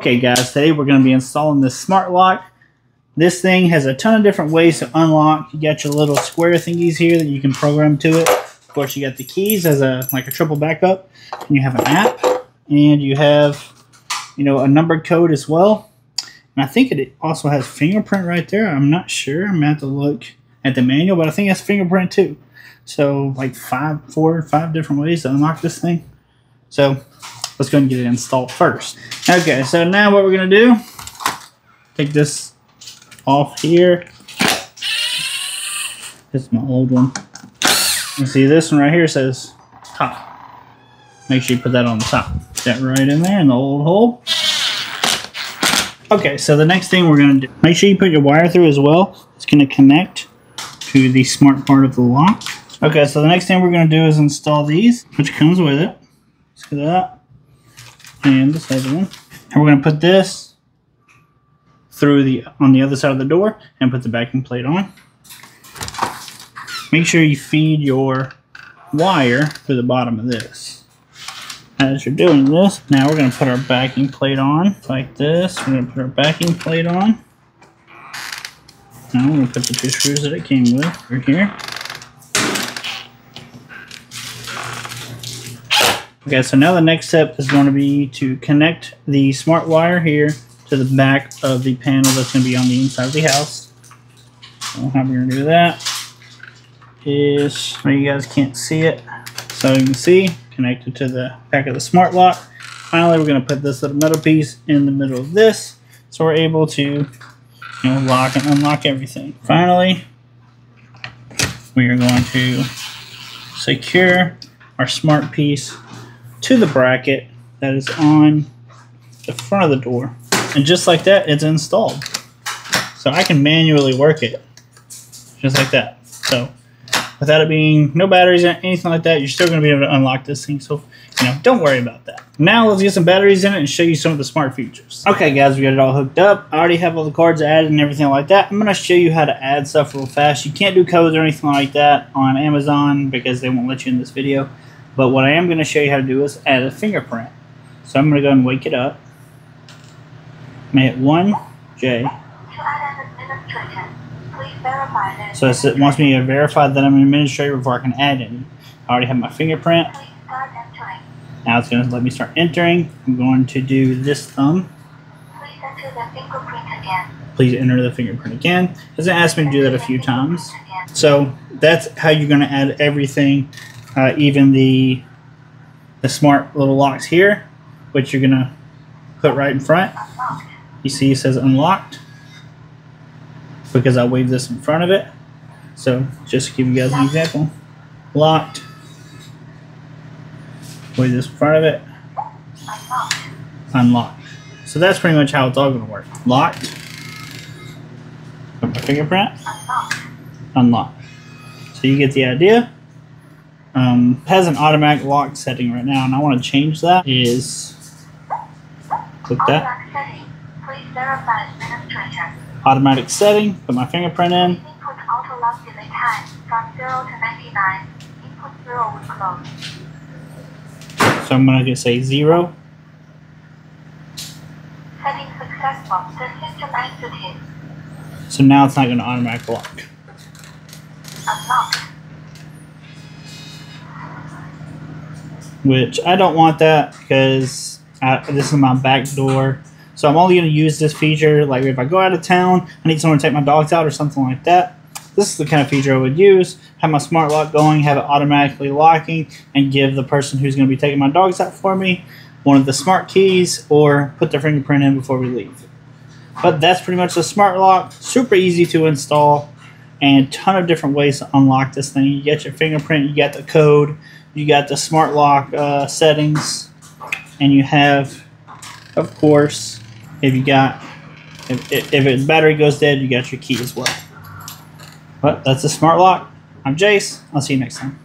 Okay guys, today we're going to be installing this smart lock. This thing has a ton of different ways to unlock. You got your little square thingies here that you can program to it. Of course, you got the keys as a triple backup, and you have an app, and you have a numbered code as well. And I think it also has fingerprint right there. I'm not sure. I'm gonna have to look at the manual, but I think it has fingerprint too. So like 4 or 5 different ways to unlock this thing. So let's go and get it installed first. Okay, so now what we're gonna do, take this off here. This is my old one. You see this one right here says top. Make sure you put that on the top. That right in there in the old hole. Okay, so the next thing we're gonna do, make sure you put your wire through as well. It's gonna connect to the smart part of the lock. Okay, so the next thing we're gonna do is install these, which comes with it. See that? And this other one. And we're gonna put this through on the other side of the door and put the backing plate on. Make sure you feed your wire to the bottom of this. As you're doing this, now we're going to put our backing plate on like this. We're going to put our backing plate on. Now we're going to put the 2 screws that it came with right here. Okay, so now the next step is going to be to connect the smart wire here to the back of the panel that's going to be on the inside of the house. So how we're going to do that is, well, you guys can't see it, so you can see, connected to the back of the smart lock. Finally, we're going to put this little metal piece in the middle of this, so we're able to lock and unlock everything. Finally, we are going to secure our smart piece to the bracket that is on the front of the door. And just like that, it's installed. So I can manually work it. Just like that. So without it being no batteries or anything like that, you're still going to be able to unlock this thing. So, don't worry about that. Now let's get some batteries in it and show you some of the smart features. Okay guys, we got it all hooked up. I already have all the cords added and everything like that. I'm going to show you how to add stuff real fast. You can't do codes or anything like that on Amazon because they won't let you in this video. But what I am going to show you how to do is add a fingerprint. So I'm going to go and wake it up. I'm going to hit 1J. So it wants me to verify that I'm an administrator before I can add any. I already have my fingerprint. Now it's going to let me start entering. I'm going to do this thumb. Please enter the fingerprint again. Please enter the fingerprint again. It's going to ask me to do that a few times. So that's how you're going to add everything, even the smart little locks here, which you're going to put right in front. You see it says unlocked, because I waved this in front of it. So just to give you guys an example, locked, wave this in front of it, unlocked. So that's pretty much how it's all going to work. Locked, put my fingerprint, unlocked. So you get the idea. It has an automatic lock setting right now, and I want to change that. Click that. Automatic setting, put my fingerprint in. Input auto lock delay time from 0 to 99. Input 0 will close. So I'm going to say 0. Setting successful. The system exited. So now it's not going to automatic lock. Unlocked. Which I don't want that because this is my back door. So I'm only going to use this feature like if I go out of town, I need someone to take my dogs out or something like that. This is the kind of feature I would use. Have my smart lock going, have it automatically locking, and give the person who's going to be taking my dogs out for me one of the smart keys, or put their fingerprint in before we leave. But that's pretty much the smart lock. Super easy to install, and a ton of different ways to unlock this thing. You get your fingerprint, you got the code, you got the smart lock settings, and you have, of course, if its battery goes dead, you got your key as well. But that's a smart lock. I'm Jace. I'll see you next time.